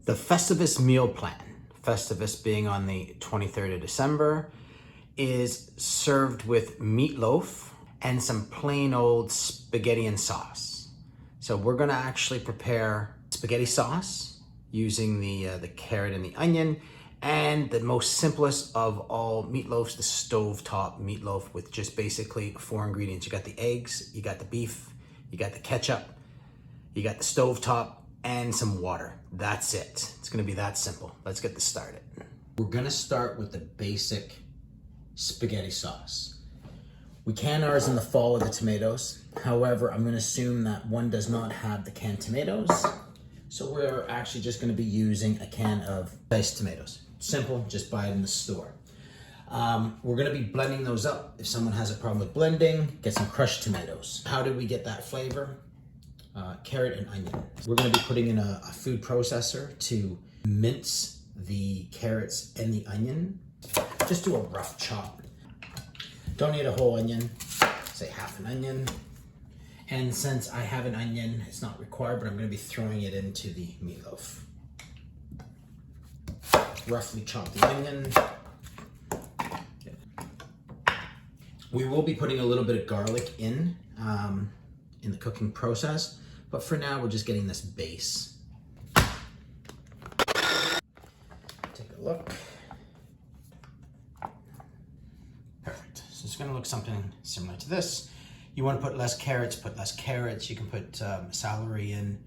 The Festivus meal plan, Festivus being on the 23rd of December, is served with meatloaf and some plain old spaghetti and sauce. So we're gonna actually prepare spaghetti sauce using the carrot and the onion, and the most simplest of all meatloafs, the Stovetop meatloaf, with just basically 4 ingredients. You got the eggs, you got the beef, you got the ketchup, you got the Stovetop, and some water. That's it. It's gonna be that simple. Let's get this started. We're gonna start with the basic spaghetti sauce. We can ours in the fall with the tomatoes. However, I'm gonna assume that one does not have the canned tomatoes. So we're actually just gonna be using a can of diced tomatoes. Simple, just buy it in the store. We're gonna be blending those up. If someone has a problem with blending, get some crushed tomatoes. How do we get that flavor? Carrot and onion. We're gonna be putting in a food processor to mince the carrots and the onion. Just do a rough chop. Don't need a whole onion, say half an onion. And since I have an onion, it's not required, but I'm gonna be throwing it into the meatloaf. Roughly chop the onion. We will be putting a little bit of garlic in the cooking process, but for now we're just getting this base. Take a look. Perfect. So it's gonna look something similar to this. You want to put less carrots, put less carrots. You can put celery in.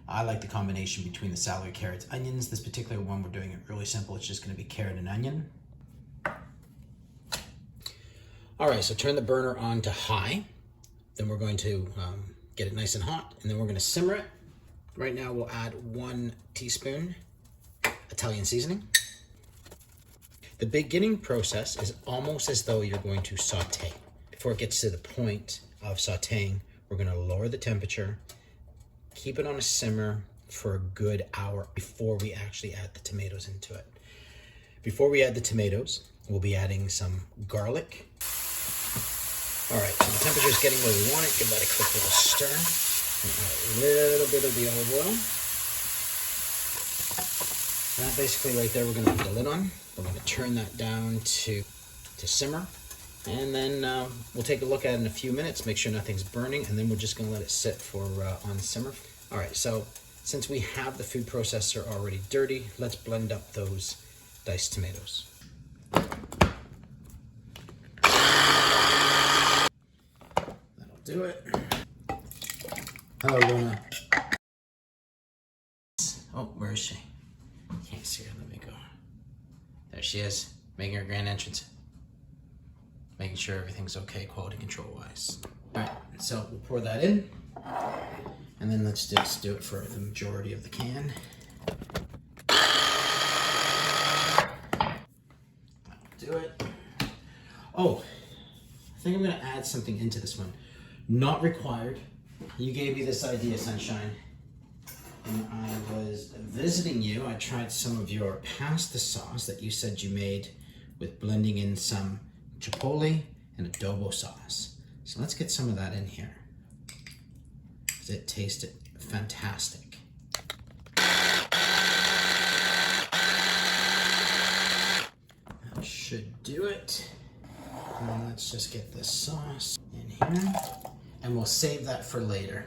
I like the combination between the celery, carrots, onions. This particular one, we're doing it really simple. It's just gonna be carrot and onion. All right, so turn the burner on to high. Then we're going to get it nice and hot, and then we're gonna simmer it. Right now we'll add 1 teaspoon Italian seasoning. The beginning process is almost as though you're going to saute. Before it gets to the point of sauteing, we're gonna lower the temperature, keep it on a simmer for a good hour before we actually add the tomatoes into it. Before we add the tomatoes, we'll be adding some garlic. All right, so the temperature is getting where we want it. Give that a quick little stir. And add a little bit of the olive oil. And that basically right there, we're gonna put the lid on. We're gonna turn that down to simmer. And then we'll take a look at it in a few minutes, make sure nothing's burning, and then we're just gonna let it sit for on simmer. All right, so since we have the food processor already dirty, let's blend up those diced tomatoes. Do it. Hello, Luna. Oh, where is she? Can't see her. Let me go. There she is, making her grand entrance. Making sure everything's okay, quality control wise. All right, so we'll pour that in, and then let's just do it for the majority of the can. That'll do it. Oh, I think I'm gonna add something into this one. Not required. You gave me this idea, Sunshine. When I was visiting you, I tried some of your pasta sauce that you said you made with blending in some chipotle and adobo sauce. So let's get some of that in here, because it tasted fantastic. That should do it. And let's just get this sauce in here. And we'll save that for later.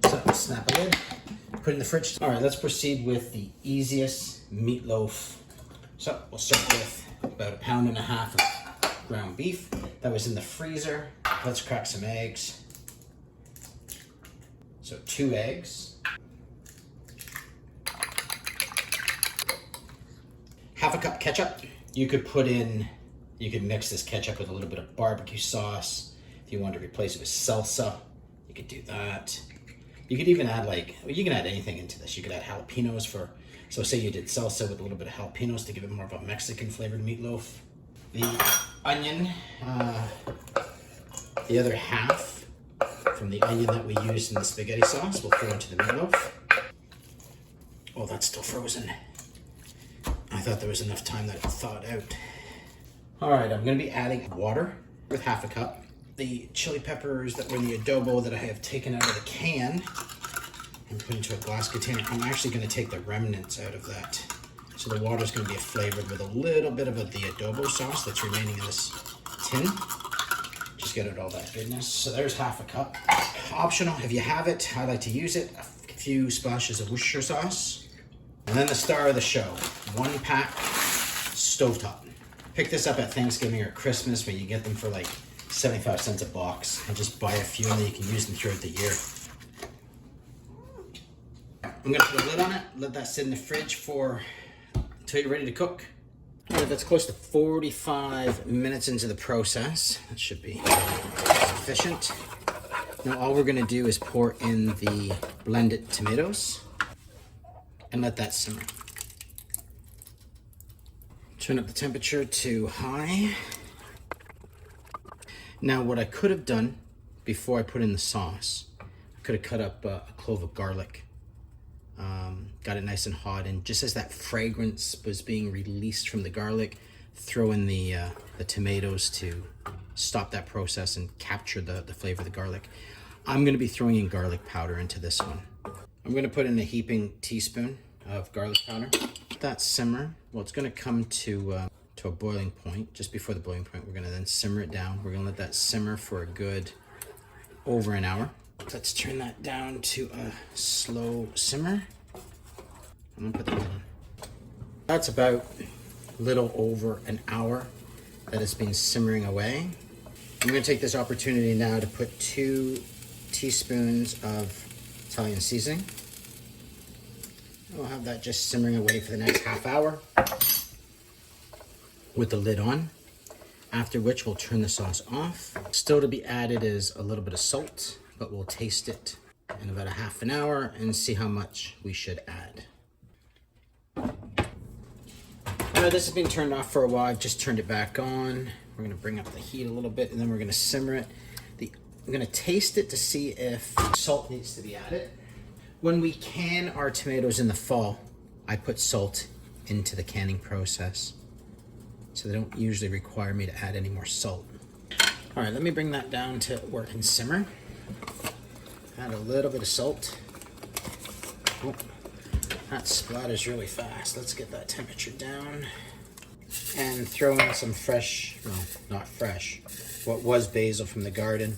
So snap a lid, put it in the fridge. All right, let's proceed with the easiest meatloaf. So we'll start with about 1.5 pounds of ground beef that was in the freezer. Let's crack some eggs. So 2 eggs. Half a cup ketchup. You could mix this ketchup with a little bit of barbecue sauce. If you wanted to replace it with salsa, you could do that. You could even add you can add anything into this. You could add jalapenos so say you did salsa with a little bit of jalapenos to give it more of a Mexican flavored meatloaf. The onion, the other half from the onion that we used in the spaghetti sauce, we'll throw into the meatloaf. Oh, that's still frozen. I thought there was enough time that it thawed out. All right, I'm gonna be adding water with half a cup. The chili peppers that were in the adobo that I have taken out of the can, and put into a glass container. I'm actually going to take the remnants out of that. So the water is going to be flavored with a little bit of the adobo sauce that's remaining in this tin. Just get out all that goodness. So there's half a cup. Optional, if you have it, I like to use it. A few splashes of Worcestershire sauce. And then the star of the show, 1 pack Stovetop. Pick this up at Thanksgiving or Christmas when you get them for like 75 cents a box, and just buy a few and then you can use them throughout the year. I'm gonna put a lid on it, let that sit in the fridge until you're ready to cook. All right, that's close to 45 minutes into the process. That should be sufficient. Now all we're gonna do is pour in the blended tomatoes and let that simmer. Turn up the temperature to high. Now what I could have done before I put in the sauce, I could have cut up a clove of garlic, got it nice and hot, and just as that fragrance was being released from the garlic, throw in the tomatoes to stop that process and capture the flavor of the garlic. I'm going to be throwing in garlic powder into this one. I'm going to put in a heaping teaspoon of garlic powder. Let that simmer. Well, it's going to come to a boiling point. Just before the boiling point, we're going to then simmer it down. We're going to let that simmer for a good over an hour. Let's turn that down to a slow simmer. I'm going to put that on. That's about a little over an hour that it's been simmering away. I'm going to take this opportunity now to put 2 teaspoons of Italian seasoning. We'll have that just simmering away for the next half hour with the lid on, after which we'll turn the sauce off. Still to be added is a little bit of salt, but we'll taste it in about a half an hour and see how much we should add. This has been turned off for a while. I've just turned it back on. We're going to bring up the heat a little bit and then we're going to simmer it. I'm going to taste it to see if salt needs to be added. When we can our tomatoes in the fall, I put salt into the canning process, so they don't usually require me to add any more salt. All right, let me bring that down to where it can simmer. Add a little bit of salt. Oh, that splatters really fast. Let's get that temperature down. And throw in some fresh, well, not fresh, what was basil from the garden.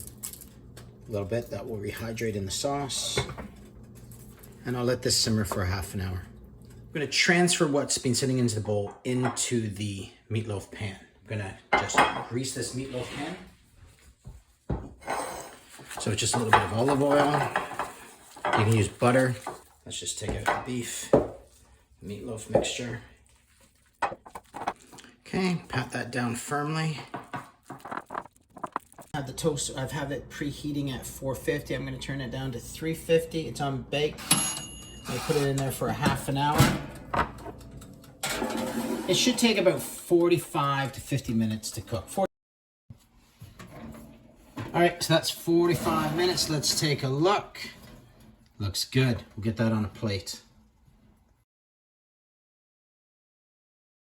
A little bit, that will rehydrate in the sauce. And I'll let this simmer for a half an hour. I'm gonna transfer what's been sitting into the bowl into the meatloaf pan. I'm gonna just grease this meatloaf pan. So just a little bit of olive oil. You can use butter. Let's just take out the beef, meatloaf mixture. Okay, pat that down firmly. I have the toast, I have it preheating at 450. I'm going to turn it down to 350. It's on bake. I put it in there for a half an hour. It should take about 45 to 50 minutes to cook. All right, so that's 45 minutes. Let's take a look. Looks good. We'll get that on a plate.